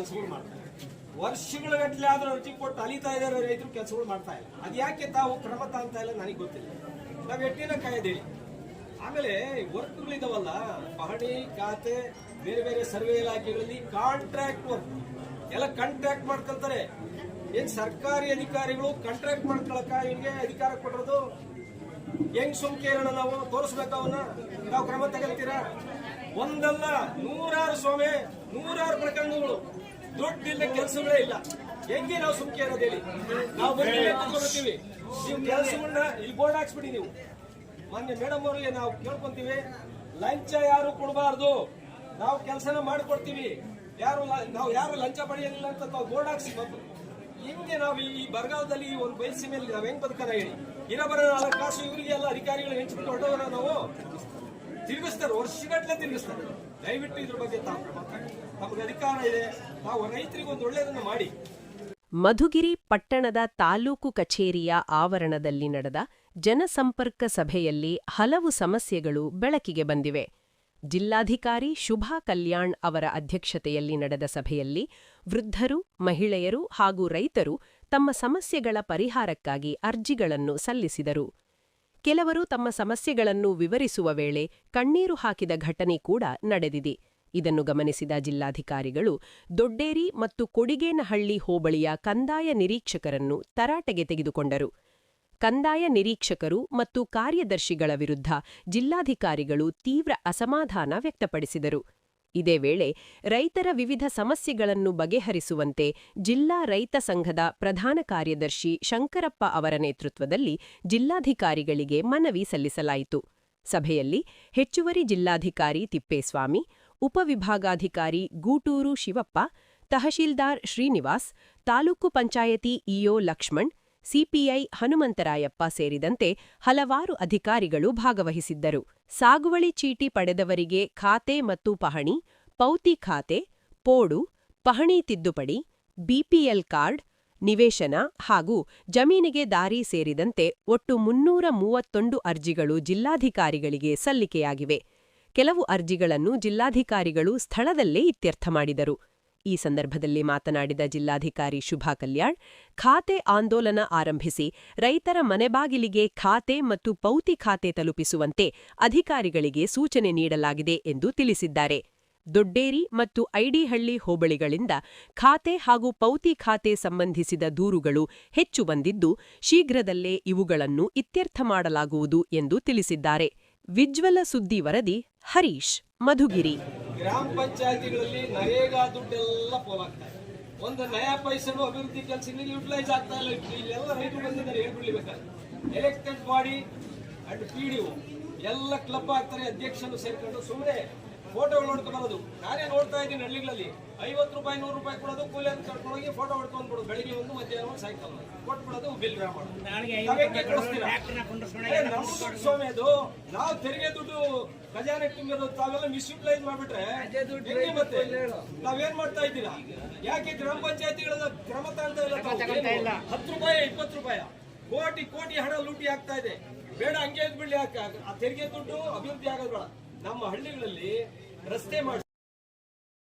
ಕೆಲಸಗಳು ಮಾಡ್ತಾರೆ. ವರ್ಷಗಳ ಗಟ್ಟಲೆ ಆದ್ರೂ ಅರ್ಜಿ ಕೊಟ್ಟು ಅಲಿತಾ ಇದ್ದಾರೆ ರೈತರು, ಕೆಲಸಗಳು ಮಾಡ್ತಾ ಇಲ್ಲ. ಅದು ಯಾಕೆ ತಾವು ಕ್ರಮ ತಾಂತ ಇಲ್ಲ ನನಗೆ ಗೊತ್ತಿಲ್ಲ. ನಾವು ಎಟ್ಟಿನ ಕಾಯ್ದೇಳಿ. ಆಮೇಲೆ ವರ್ಕ್ಗಳಿದಾವಲ್ಲ, ಪಹಣಿ ಖಾತೆ, ಬೇರೆ ಬೇರೆ ಸರ್ವೆ ಇಲಾಖೆಗಳಲ್ಲಿ ಕಾಂಟ್ರಾಕ್ಟ್ ವರ್ಕ್ ಎಲ್ಲ ಕಾಂಟ್ರಾಕ್ಟ್ ಮಾಡ್ಕೊಳ್ತಾರೆ. ಏನ್ ಸರ್ಕಾರಿ ಅಧಿಕಾರಿಗಳು ಕಾಂಟ್ರಾಕ್ಟ್ ಮಾಡ್ಕೊಳಕ ಇವನಿಗೆ ಅಧಿಕಾರ ಕೊಟ್ಟಿರೋದು? ಹೆಂಗ್ ಸುಮ್ಕೇರಣ ನಾವು ತೋರಿಸ್ಬೇಕು? ಅವನ್ನ ನಾವು ಕ್ರಮ ತಗೊಳ್ತೀರಾ? ಒಂದಲ್ಲ ನೂರಾರು ಪ್ರಕರಣಗಳು, ದುಡ್ಡಿಲ್ಲ, ಕೆಲಸಗಳೇ ಇಲ್ಲ. ಹೆಂಗೆ ನಾವು ಸುಮ್ಕೆ ಇರೋದು ಹೇಳಿ? ನಾವು ಬರ್ತೀವಿ, ನೀವು ಕೆಲಸವನ್ನ ಇಲ್ಲಿ ಬೋರ್ಡ್ ಹಾಕ್ಸ್ಬಿಡಿ. ನೀವು ಮಾನ್ಯ ಮೇಡಮ್ ಅವರಿಗೆ ನಾವು ಕೇಳ್ಕೊಂತೀವಿ, ಲಂಚ ಯಾರು ಕೊಡಬಾರ್ದು, ನಾವು ಕೆಲಸನ ಮಾಡಿಕೊಡ್ತೀವಿ, ನಾವು ಯಾರು ಲಂಚ ಪಡೆಯಲಿಲ್ಲ ಅಂತ ನಾವು ಬೋರ್ಡ್ ಹಾಕ್ಸಿ ಬಂದು. ಹಿಂಗೆ ನಾವು ಈ ಬರಗಾಲದಲ್ಲಿ ಒಂದು ಬಯಲುಸೀಮೆಯಲ್ಲಿ ನಾವು ಹೆಂಗ್ ಬದುಕನ ಹೇಳಿ? ಇರಬರ 4 ಕಾಸು ಇವರಿಗೆ ಎಲ್ಲ ಅಧಿಕಾರಿಗಳು ಹೆಂಚ್ಬಿಟ್ಟು ಹೊರಟವರ ನಾವು ತಿರುಗಿಸ್ತಾರೆ, ವರ್ಷಗಟ್ಟಲೆ ತಿರುಗಿಸ್ತಾರೆ. ದಯವಿಟ್ಟು ಇದ್ರ ಬಗ್ಗೆ ನಮಗೆ ಅಧಿಕಾರ ಇದೆ, ನಾವು ರೈತರಿಗೆ ಒಂದು ಒಳ್ಳೆಯದನ್ನು ಮಾಡಿ. ಮಧುಗಿರಿ ಪಟ್ಟಣದ ತಾಲೂಕು ಕಚೇರಿಯ ಆವರಣದಲ್ಲಿ ನಡೆದ ಜನಸಂಪರ್ಕ ಸಭೆಯಲ್ಲಿ ಹಲವು ಸಮಸ್ಯೆಗಳು ಬೆಳಕಿಗೆ ಬಂದಿವೆ. ಜಿಲ್ಲಾಧಿಕಾರಿ ಶುಭಾ ಕಲ್ಯಾಣ್ ಅವರ ಅಧ್ಯಕ್ಷತೆಯಲ್ಲಿ ನಡೆದ ಸಭೆಯಲ್ಲಿ ವೃದ್ಧರು, ಮಹಿಳೆಯರು ಹಾಗೂ ರೈತರು ತಮ್ಮ ಸಮಸ್ಯೆಗಳ ಪರಿಹಾರಕ್ಕಾಗಿ ಅರ್ಜಿಗಳನ್ನು ಸಲ್ಲಿಸಿದರು. ಕೆಲವರು ತಮ್ಮ ಸಮಸ್ಯೆಗಳನ್ನು ವಿವರಿಸುವ ವೇಳೆ ಕಣ್ಣೀರು ಹಾಕಿದ ಘಟನೆ ಕೂಡ ನಡೆದಿದೆ. ಇದನ್ನು ಗಮನಿಸಿದ ಜಿಲ್ಲಾಧಿಕಾರಿಗಳು ದೊಡ್ಡೇರಿ ಮತ್ತು ಕೊಡಿಗೇನಹಳ್ಳಿ ಹೋಬಳಿಯ ಕಂದಾಯ ನಿರೀಕ್ಷಕರನ್ನು ತರಾಟೆಗೆ ತೆಗೆದುಕೊಂಡರು. ಕಂದಾಯ ನಿರೀಕ್ಷಕರು ಮತ್ತು ಕಾರ್ಯದರ್ಶಿಗಳ ವಿರುದ್ಧ ಜಿಲ್ಲಾಧಿಕಾರಿಗಳು ತೀವ್ರ ಅಸಮಾಧಾನ ವ್ಯಕ್ತಪಡಿಸಿದರು. ಇದೇ ವೇಳೆ ರೈತರ ವಿವಿಧ ಸಮಸ್ಯೆಗಳನ್ನು ಬಗೆಹರಿಸುವಂತೆ ಜಿಲ್ಲಾ ರೈತ ಸಂಘದ ಪ್ರಧಾನ ಕಾರ್ಯದರ್ಶಿ ಶಂಕರಪ್ಪ ಅವರ ನೇತೃತ್ವದಲ್ಲಿ ಜಿಲ್ಲಾಧಿಕಾರಿಗಳಿಗೆ ಮನವಿ ಸಲ್ಲಿಸಲಾಯಿತು. ಸಭೆಯಲ್ಲಿ ಹೆಚ್ಚುವರಿ ಜಿಲ್ಲಾಧಿಕಾರಿ ತಿಪ್ಪೇಸ್ವಾಮಿ, ಉಪವಿಭಾಗಾಧಿಕಾರಿ ಗೂಟೂರು ಶಿವಪ್ಪ, ತಹಶೀಲ್ದಾರ್ ಶ್ರೀನಿವಾಸ್, ತಾಲೂಕು ಪಂಚಾಯತಿ ಇಒ ಲಕ್ಷ್ಮಣ್, ಸಿಪಿಐ ಹನುಮಂತರಾಯಪ್ಪ ಸೇರಿದಂತೆ ಹಲವಾರು ಅಧಿಕಾರಿಗಳು ಭಾಗವಹಿಸಿದ್ದರು. ಸಾಗುವಳಿ ಚೀಟಿ ಪಡೆದವರಿಗೆ ಖಾತೆ ಮತ್ತು ಪಹಣಿ, ಪೌತಿ ಖಾತೆ, ಪೋಡು, ಪಹಣಿ ತಿದ್ದುಪಡಿ, ಬಿಪಿಎಲ್ ಕಾರ್ಡ್, ನಿವೇಶನ ಹಾಗೂ ಜಮೀನಿಗೆ ದಾರಿ ಸೇರಿದಂತೆ ಒಟ್ಟು 331 ಅರ್ಜಿಗಳು ಜಿಲ್ಲಾಧಿಕಾರಿಗಳಿಗೆ ಸಲ್ಲಿಕೆಯಾಗಿವೆ. ಕೆಲವು ಅರ್ಜಿಗಳನ್ನು ಜಿಲ್ಲಾಧಿಕಾರಿಗಳು ಸ್ಥಳದಲ್ಲೇ ಇತ್ಯರ್ಥ ಮಾಡಿದರು. ಈ ಸಂದರ್ಭದಲ್ಲಿ ಮಾತನಾಡಿದ ಜಿಲ್ಲಾಧಿಕಾರಿ ಶುಭಾ ಕಲ್ಯಾಣ್, ಖಾತೆ ಆಂದೋಲನ ಆರಂಭಿಸಿ ರೈತರ ಮನೆಬಾಗಿಲಿಗೆ ಖಾತೆ ಮತ್ತು ಪೌತಿ ಖಾತೆ ತಲುಪಿಸುವಂತೆ ಅಧಿಕಾರಿಗಳಿಗೆ ಸೂಚನೆ ನೀಡಲಾಗಿದೆ ಎಂದು ತಿಳಿಸಿದ್ದಾರೆ. ದೊಡ್ಡೇರಿ ಮತ್ತು ಐಡಿಹಳ್ಳಿ ಹೋಬಳಿಗಳಿಂದ ಖಾತೆ ಹಾಗೂ ಪೌತಿ ಖಾತೆ ಸಂಬಂಧಿಸಿದ ದೂರುಗಳು ಹೆಚ್ಚು ಬಂದಿದ್ದು, ಶೀಘ್ರದಲ್ಲೇ ಇವುಗಳನ್ನು ಇತ್ಯರ್ಥ ಮಾಡಲಾಗುವುದು ಎಂದು ತಿಳಿಸಿದ್ದಾರೆ. ವಿಜ್ವಲ ಸುದ್ದಿ ವರದಿ ಹರೀಶ್, ಮಧುಗಿರಿ. ಗ್ರಾಮ ಪಂಚಾಯತಿಗಳಲ್ಲಿ ನರೇಗಾ ದುಡ್ಡೆಲ್ಲ ಪೋಲಾಗ್ತಾ ಇದೆ. ಒಂದು ನಯಾ ಪೈಸೆನೂ ಅಭಿವೃದ್ಧಿ ಕೆಲಸಗಳಿಗೆ ಯುಟಿಲೈಸ್ ಆಗ್ತಾ ಇಲ್ಲ. ಇಲ್ಲೆಲ್ಲ ರೈತರು ಬಂದಿದ್ದಾರೆ, ಹೇಳ್ಬಿಡ್ಬೇಕಾದ್ರೆ ಎಲೆಕ್ಟೆಡ್ ಬಾಡಿ ಅಂಡ್ ಪಿಡಿಒ ಎಲ್ಲ ಕ್ಲಬ್ ಆಗ್ತಾರೆ, ಅಧ್ಯಕ್ಷನು ಸೇರ್ಕೊಂಡು ಸುಮ್ಮನೆ ಫೋಟೋಗಳು ನೋಡ್ಕೊಂಡು ಬರೋದು. ನಾನೇ ನೋಡ್ತಾ ಇದ್ದೀನಿ ಹಳ್ಳಿಗಳಲ್ಲಿ 50 ರೂಪಾಯಿ 100 ರೂಪಾಯಿ ಕೊಡೋದು, ಕೂಲಿ ಅಂತ ಕರ್ಕೊಂಡೋಗಿ ಫೋಟೋ ಹೊಡ್ಕೊಂಡ್ಬಿಡೋದು. ಬೆಳಿಗ್ಗೆ ಒಂದು ಮಧ್ಯಾಹ್ನ ಒಂದು ಸಾಯಂಕಾಲ ಕೊಟ್ಬಿಡೋದು, ಬಿಲ್ ಡ್ರಾ ಮಾಡೋದು. ಸ್ವಾಮಿ, ಅದು ನಾವು ತೆರಿಗೆ ದುಡ್ಡು ಖಜಾನೆ ತುಂಬಿರೋದು, ತಾವೆಲ್ಲ ಮಿಸ್ಯುಟಿಲೈಸ್ ಮಾಡ್ಬಿಟ್ರೆ ಮತ್ತೆ ನಾವೇನ್ ಮಾಡ್ತಾ ಇದ್ದೀರಾ? ಯಾಕೆ ಗ್ರಾಮ ಪಂಚಾಯತಿಗಳ ಕ್ರಮ ತಾಳ್ತಾ ಇಲ್ಲ? 10 ರೂಪಾಯಿ 20 ರೂಪಾಯಿ ಕೋಟಿ ಹಣ ಲೂಟಿ ಆಗ್ತಾ ಇದೆ. ಬೇಡ, ಹಂಗೆ ಬಿಡ್ಲಿ. ಯಾಕೆ ಆ ತೆರಿಗೆ ದುಡ್ಡು ಅಭಿವೃದ್ಧಿ ಆಗೋದು ಬೇಡ. ನಮ್ಮ ಹಳ್ಳಿಗಳಲ್ಲಿ ರಸ್ತೆ ಮಾಡಿ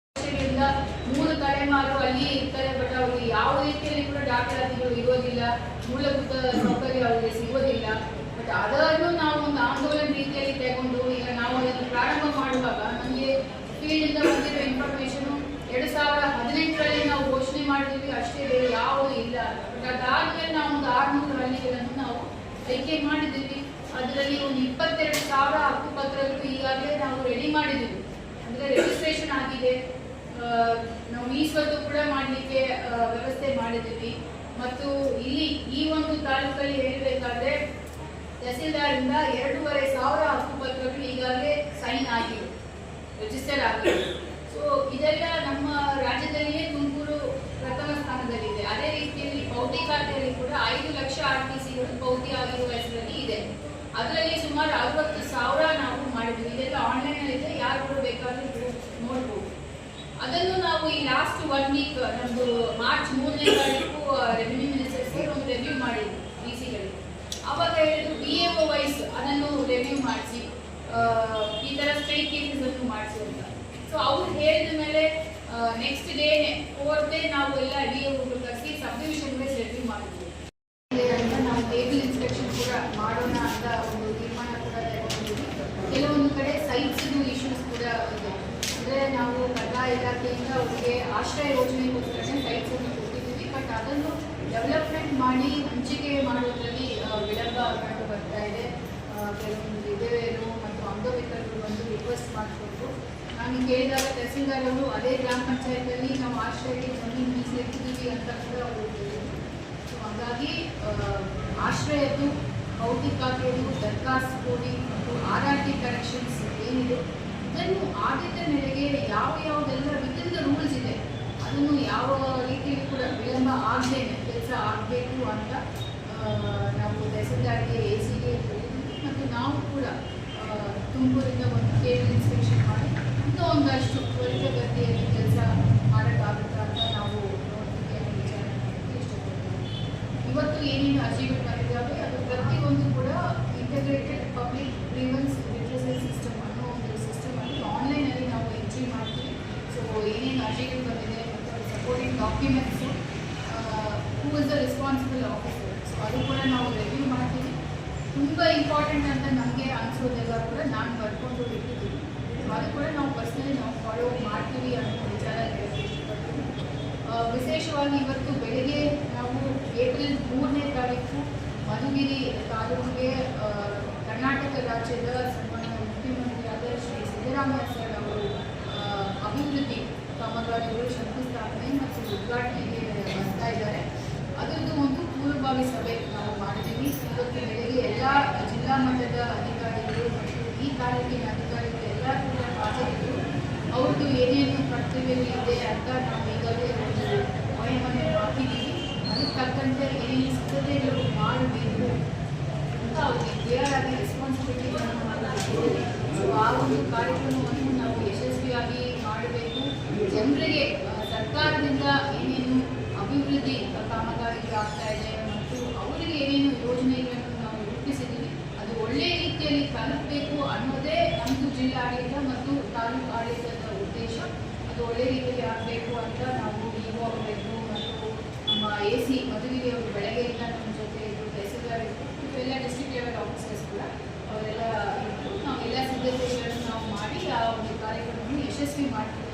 3 ತಲೆಮಾರು ಅಲ್ಲಿ ಇರ್ತಾರೆ. ಬಟ್ ಅವ್ರಿಗೆ ಯಾವ ರೀತಿಯಲ್ಲಿ ಕೂಡ ದಾಖಲಾತಿಗಳು ಇರೋದಿಲ್ಲ, ಮೂಲಭೂತ ಸೌಕರ್ಯ ಅವರಿಗೆ ಸಿಗೋದಿಲ್ಲ. ಬಟ್ ಅದನ್ನು ನಾವು ಒಂದು ಆಂದೋಲನ ರೀತಿಯಲ್ಲಿ ತಗೊಂಡು ಈಗ ನಾವು ಅದನ್ನು ಪ್ರಾರಂಭ ಮಾಡುವಾಗ ನಮಗೆ ಫೀಲ್ಡ್ ಇಂದ ಬಂದಿರೋ ಇನ್ಫಾರ್ಮೇಶನ್ 2018ರಲ್ಲಿ ನಾವು ಘೋಷಣೆ ಮಾಡಿದ್ವಿ, ಅಷ್ಟೇ, ಬೇರೆ ಯಾವುದೂ ಇಲ್ಲ. ಬಟ್ ಅದಾದ್ಮೇಲೆ ನಾವು ಒಂದು 600 ಹಳ್ಳಿಗಳನ್ನು ನಾವು ಆಯ್ಕೆ ಮಾಡಿದ್ದೀವಿ. ಅದರಲ್ಲಿ ಒಂದು 22,000 ಹಕ್ಕುಪತ್ರಗಳು ಈಗಾಗಲೇ ನಾವು ರೆಡಿ ಮಾಡಿದ್ದೀವಿ, ಅಂದರೆ ರಿಜಿಸ್ಟ್ರೇಷನ್ ಆಗಿದೆ. ನಾವು ಸ್ವತ್ತು ಕೂಡ ಮಾಡಲಿಕ್ಕೆ ವ್ಯವಸ್ಥೆ ಮಾಡಿದ್ದೀವಿ. ಮತ್ತು ಇಲ್ಲಿ ಈ ಒಂದು ತಾಲೂಕಲ್ಲಿ ಹೇಳಬೇಕಾದ್ರೆ ತಹಸೀಲ್ದಾರಿಂದ 2,500 ಹಕ್ಕುಪತ್ರಗಳು ಈಗಾಗಲೇ ಸೈನ್ ಆಗಿದೆ, ರಿಜಿಸ್ಟರ್ ಆಗಿದೆ. ಸೊ ಇದೆಲ್ಲ ನಮ್ಮ ರಾಜ್ಯದಲ್ಲಿಯೇ ತುಮಕೂರು ಪ್ರಥಮ ಸ್ಥಾನದಲ್ಲಿದೆ. ಅದೇ ರೀತಿಯಲ್ಲಿ ಪೌತಿ ಖಾತೆಯಲ್ಲಿ ಕೂಡ 5 ಲಕ್ಷ RTCಗಳು ಪೌತಿ ಆಗಿರುವ ಹೆಸರಲ್ಲಿ ಇದೆ. ಅದರಲ್ಲಿ ಸುಮಾರು 60,000 ನಾವು ಮಾಡಿದ್ವಿ. ಇದೆಲ್ಲ ಆನ್ಲೈನ್ ಇದೆ, ಯಾರು ಕೂಡ ಬೇಕಾದ್ರೂ ನೋಡ್ಬೋದು. ಅದನ್ನು ನಾವು ಈ ಲಾಸ್ಟ್ 1 ವೀಕ್ ನಮ್ಮದು ಮಾರ್ಚ್ 3ನೇ ತಾರೀಕು ರೆವಿನ್ಯೂ ಮಿನಿಸ್ಟರ್ಸ್ಗೆ ಒಂದು ರಿವ್ಯೂ ಮಾಡಿದ್ವಿ ಡಿಸಿಗಳಿಗೆ. ಅವಾಗ ಹೇಳಿದ್ರು BAO ವೈಸ್ ಅದನ್ನು ರಿವ್ಯೂ ಮಾಡಿಸಿ ಈ ಥರ ಸ್ಟ್ರೈಕ್ ಕೇಸಸ್ ಅನ್ನು ಮಾಡಿಸಿ ಅಂತ. ಸೊ ಅವ್ರು ಹೇಳಿದ ಮೇಲೆ ನೆಕ್ಸ್ಟ್ ಡೇ 4th ಡೇ ನಾವು ಎಲ್ಲ ಡಿಒಗಳು ಕರೆಸಿ ಸಬ್ ಡಿವಿಷನ್ ವೈಸ್ ರಿವ್ಯೂ ಮಾಡಿದ್ವಿ. ಅಂತ ನಾವು ಟೇಬಲ್ ಇನ್ಸ್ಪೆಕ್ಷನ್ ಕೂಡ ಮಾಡೋಣ ಅಂತ ಒಂದು ತೀರ್ಮಾನ ಕೂಡ ತಗೊಂಡಿದ್ವಿ. ಕೆಲವೊಂದು ಕಡೆ ಸೈಟ್ಸ್ ಇಶ್ಯೂಸ್ ಕೂಡ ಇದೆ. ಅಂದರೆ ನಾವು ಕಂದಾಯ ಇಲಾಖೆಯಿಂದ ಅವರಿಗೆ ಆಶ್ರಯ ಯೋಜನೆಗೋಸ್ಕರನೇ ಸೈಟ್ಸ್ ಅನ್ನು ಕೊಟ್ಟಿದ್ದೀವಿ. ಬಟ್ ಅದನ್ನು ಡೆವಲಪ್ಮೆಂಟ್ ಮಾಡಿ ಹಂಚಿಕೆ ಮಾಡೋದ್ರಲ್ಲಿ ವಿಳಂಬ ಕಂಡು ಬರ್ತಾ ಇದೆ. ಕೆಲವೊಂದು ವಿಧವೆಯರು ಮತ್ತು ಅಂಗವಿಕಲರು ಬಂದು ರಿಕ್ವೆಸ್ಟ್ ಮಾಡಿಕೊಂಡು ನಾನು ಕೇಳಿದಾಗ ತಹಸೀಲ್ದಾರ್ ಅವರು ಅದೇ ಗ್ರಾಮ ಪಂಚಾಯತಲ್ಲಿ ನಾವು ಆಶ್ರಯಕ್ಕೆ ಜಮೀನು ಮೀಸಲಿಟ್ಟಿದ್ದೀವಿ ಅಂತ ಕೂಡ ಅವರು ಹೇಳಿದರು. ಸೊ ಹಾಗಾಗಿ ಆಶ್ರಯದ್ದು ಭೌತಿಕ ಖಾತೆಯು ದರಖಾಸ್ತು ಕೊಡಿ ಮತ್ತು RRT ಕರೆಕ್ಷನ್ಸ್ ಏನಿದೆ ಇದನ್ನು ಆದ್ಯತೆ ಮೇರೆಗೆ ಯಾವುದೆಲ್ಲ ವಿತಿನ್ ದ ರೂಲ್ಸ್ ಇದೆ ಅದನ್ನು ಯಾವ ರೀತಿಯಲ್ಲಿ ಕೂಡ ವಿಳಂಬ ಆಗದೇನೆ ಕೆಲಸ ಆಗಬೇಕು ಅಂತ ನಾವು ತಹಸೀಲ್ದಾರ್ಗೆ ACಗೆ ಹೇಳಿದ್ವಿ. ಮತ್ತು ನಾವು ಕೂಡ ತುಮಕೂರಿಂದ ಒಂದು ಟೇಬಲ್ ಇನ್ಸ್ಪೆಕ್ಷನ್ ಮಾಡಿ ಇನ್ನೂ ಒಂದಷ್ಟು ತ್ವರಿತಗತಿಯಲ್ಲಿ ಕೆಲಸ ಮಾಡೋಕ್ಕಾಗುತ್ತಾ ಅಂತ ನಾವು ನೋಡೋದಕ್ಕೆ ವಿಚಾರ ಮಾಡೋದಕ್ಕೆ ಇಷ್ಟಪಡ್ತೀವಿ. ಇವತ್ತು ಏನೇನು ಅರ್ಜಿಗಳು ಬಂದಿದ್ದಾವೆ ಅದು ಪ್ರತಿಯೊಂದು ಕೂಡ ಇಂಟಗ್ರೇಟೆಡ್ ಪಬ್ಲಿಕ್ ಗ್ರೀವೆನ್ಸ್ ರಿಟ್ರೆಸಲ್ ಸಿಸ್ಟಮ್ ಅನ್ನೋ ಒಂದು ಸಿಸ್ಟಮಲ್ಲಿ ಆನ್ಲೈನಲ್ಲಿ ನಾವು ಎಂಟ್ರಿ ಮಾಡ್ತೀವಿ. ಸೊ ಏನೇನು ಅರ್ಜಿಗಳು ಬಂದಿದೆ ಮತ್ತು supporting documents who is the responsible officer, so ಅದು ಕೂಡ ನಾವು ರಿವ್ಯೂ ಮಾಡ್ತೀವಿ. ತುಂಬ ಇಂಪಾರ್ಟೆಂಟ್ ಅಂತ ನಮಗೆ ಅನಿಸೋದೆಲ್ಲ ಕೂಡ ನಾನು ಬರ್ಕೊಂಡು ಇಟ್ಟಿದ್ದೀನಿ. ಅದು ಕೂಡ ನಾವು ಪರ್ಸ್ನಲಿ ನಾವು ಫಾಲೋ ಮಾಡ್ತೀವಿ ಅನ್ನೋ ವಿಚಾರ ಹೇಳಕ್ಕೆ ಇಷ್ಟಪಡ್ತೀನಿ. ವಿಶೇಷವಾಗಿ ಇವತ್ತು ಬೆಳಗ್ಗೆ ನಾವು ಏಪ್ರಿಲ್ 3ನೇ ತಾರೀಕು ಮಧುಗಿರಿ ತಾಲೂಕಿಗೆ ಕರ್ನಾಟಕ ರಾಜ್ಯದ ಸನ್ಮಾನ್ಯ ಮುಖ್ಯಮಂತ್ರಿಯಾದ ಶ್ರೀ ಸಿದ್ದರಾಮಯ್ಯ ಸರ್ ಅವರು ಅಭಿವೃದ್ಧಿ ಕಾಮಗಾರಿಗಳು ಶಂಕುಸ್ಥಾಪನೆ ಮತ್ತು ಉದ್ಘಾಟನೆಗೆ ಬರ್ತಾ ಇದ್ದಾರೆ. ಅದರದ್ದು ಒಂದು ಪೂರ್ವಭಾವಿ ಸಭೆ ನಾವು ಮಾಡಿದ್ದೀವಿ. ಇವತ್ತು ಬೆಳಗ್ಗೆ ಎಲ್ಲ ಜಿಲ್ಲಾ ಮಟ್ಟದ ಅಧಿಕಾರಿಗಳು ಮತ್ತು ಈ ತಾಲೂಕಿನ ಅಧಿಕಾರಿಗಳು ಎಲ್ಲ ಕೂಡ ಹಾಜರಿದ್ದರು. ಅವ್ರದ್ದು ಏನೇನು ಕರ್ತವ್ಯಗಳಿದೆ ಅಂತ ನಾವು ಈಗಾಗಲೇ ಒಂದು ಮನೆ ಹಾಕಿದ್ದೀವಿ. ಅದಕ್ಕೆ ತಕ್ಕಂತೆ ಏನೇನು ಸಿದ್ಧತೆಗಳು ಮಾಡಬೇಕು ಅಂತ ಅವ್ರಿಗೆ ಕ್ಲಿಯರ್ ಆಗಿ ರೆಸ್ಪಾನ್ಸಿಬಿಲಿಟಿಗಳನ್ನು ಮಾಡಿದ್ದೀವಿ. ಸೊ ಆ ಒಂದು ಕಾರ್ಯಕ್ರಮವನ್ನು ನಾವು ಯಶಸ್ವಿಯಾಗಿ ಮಾಡಬೇಕು. ಜನರಿಗೆ ಸರ್ಕಾರದಿಂದ ಏನೇನು ಅಭಿವೃದ್ಧಿ ಕಾಮಗಾರಿಗಳು ಆಗ್ತಾ ಇದೆ ಮತ್ತು ಅವರಿಗೆ ಏನೇನು ಯೋಜನೆಗಳನ್ನು ನಾವು ರೂಪಿಸಿದ್ದೀವಿ ಅದು ಒಳ್ಳೆಯ ರೀತಿಯಲ್ಲಿ ತಲುಪಬೇಕು ಅನ್ನೋದೇ ನಮ್ಮದು ಜಿಲ್ಲಾಡಳಿತ ಮತ್ತು ತಾಲೂಕು ಆಡಳಿತದ ಉದ್ದೇಶ. ಅದು ಒಳ್ಳೆಯ ರೀತಿಯಲ್ಲಿ ಆಗಬೇಕು ಅಂತ ನಾವು ಇಒ ಆಗಬೇಕು ಮತ್ತು ನಮ್ಮ AC ಮಧುಗಿರಿ ಅವರು ಬೆಳಗ್ಗೆಯಿಂದ ನಮ್ಮ ಜೊತೆ ಇದ್ದು ತಹಸೀಲ್ದಾರ್ ಇತ್ತು ಮತ್ತು ಎಲ್ಲ ಡಿಸ್ಟ್ರಿಕ್ಟ್ ಲೆವೆಲ್ ಆಫೀಸರ್ಸ್ ಕೂಡ ಅವರೆಲ್ಲ ಇತ್ತು. ನಾವೆಲ್ಲ ಸಿದ್ಧತೆಗಳನ್ನು ನಾವು ಮಾಡಿ ಆ ಒಂದು ಕಾರ್ಯಕ್ರಮವನ್ನು ಯಶಸ್ವಿ ಮಾಡ್ತೀವಿ.